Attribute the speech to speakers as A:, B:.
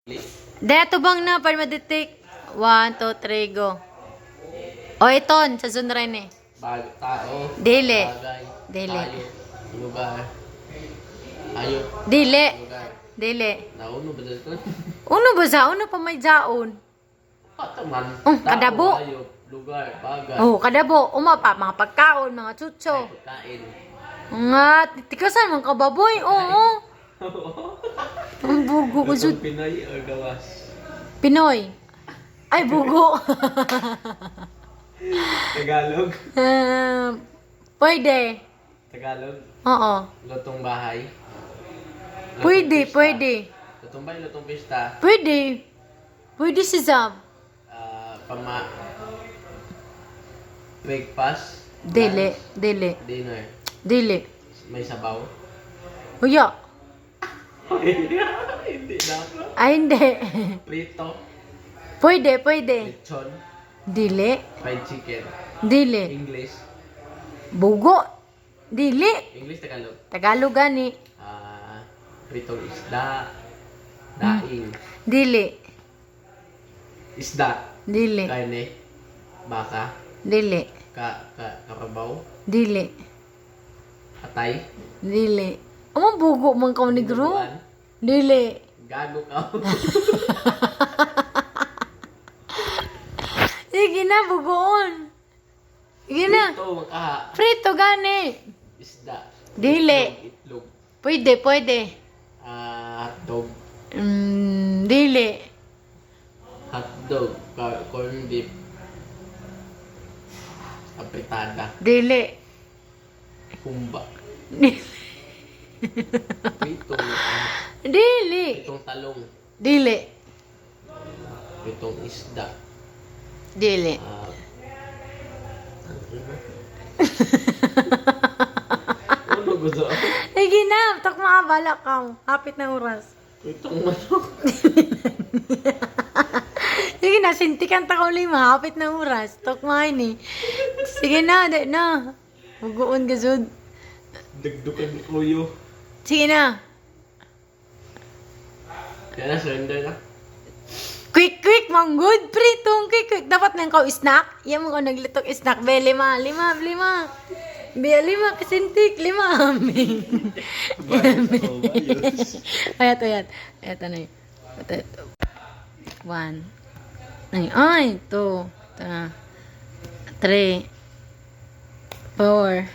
A: Dito bang na para ma-detect? 1, 2, 3, go. O iton, sa sunray ni.
B: Tao.
A: Dili.
B: Bagay.
A: Dili.
B: Tayo. Lugar. Hayop.
A: Dili.
B: Lugar.
A: Dili.
B: Nauno ba dito?
A: Uno ba sa? Uno pa may jaon.
B: Pataman.
A: Kadabo.
B: Hayop. Lugar. Bagay.
A: Oh, kadabo. Umapa, mga pagkaon, mga chucho.
B: Pagkain.
A: Nga, tikasan mga kababoy. Oo. Ang bugo ko
B: Lutong Pinoy or gawas?
A: Pinoy. Ay, bugo.
B: Tagalog.
A: Pwede.
B: Tagalog.
A: Oo.
B: Lutong bahay. Lutong
A: Pwede,
B: pista.
A: pwede.
B: Lutong bahay, lutong pista.
A: Pwede. Pwede si Zam.
B: Breakfast.
A: Dili.
B: Lunch,
A: Dili.
B: Dinner.
A: Dili.
B: May sabaw.
A: Huya.
B: Hindi dapat.
A: Ay, hindi.
B: Prito.
A: Pwede, pwede.
B: Lechon.
A: Dili.
B: Fried chicken.
A: Dili.
B: English.
A: Bugo. Dili.
B: English, Tagalog.
A: Tagalog gani.
B: Pritong isda. Daing.
A: Dili.
B: Isda.
A: Dili.
B: Karne. Baka.
A: Dili.
B: Karabaw.
A: Dili.
B: Atay.
A: Dili. Amo bugo man ka negro.
B: Bubuan.
A: Dili.
B: Gago ka.
A: Sige na, bugoon. Sige na.
B: Ito, makaha.
A: Frito gani.
B: Isda.
A: Dili.
B: Itlog.
A: Pwede, pwede.
B: Hotdog.
A: Dili.
B: Hotdog. Corn beef. Apretada.
A: Dili.
B: Humba.
A: Dili.
B: Pritong
A: Dili.
B: Pritong talong.
A: Dili.
B: Pritong isda.
A: Dili.
B: Ano gusto?
A: Sige na, tak makabala ka. Hapit na oras.
B: Pritong manok.
A: Sige na, sintikan ta ko lima. Hapit na oras. Tok ni. Sige na, di na. Hugoon ka sud.
B: Dagdukan ni Kuyo.
A: Sige na.
B: Kaya na, surrender na.
A: Quick, quick, mang good. Pritong, quick, quick. Dapat nang kau snack. Yan mo ko naglitok snack. Be, lima. Be, lima, kasintik. Lima, amin. Ayat. Ayat na yun. Ito. 1. Ay, 2. 3. 4. 5.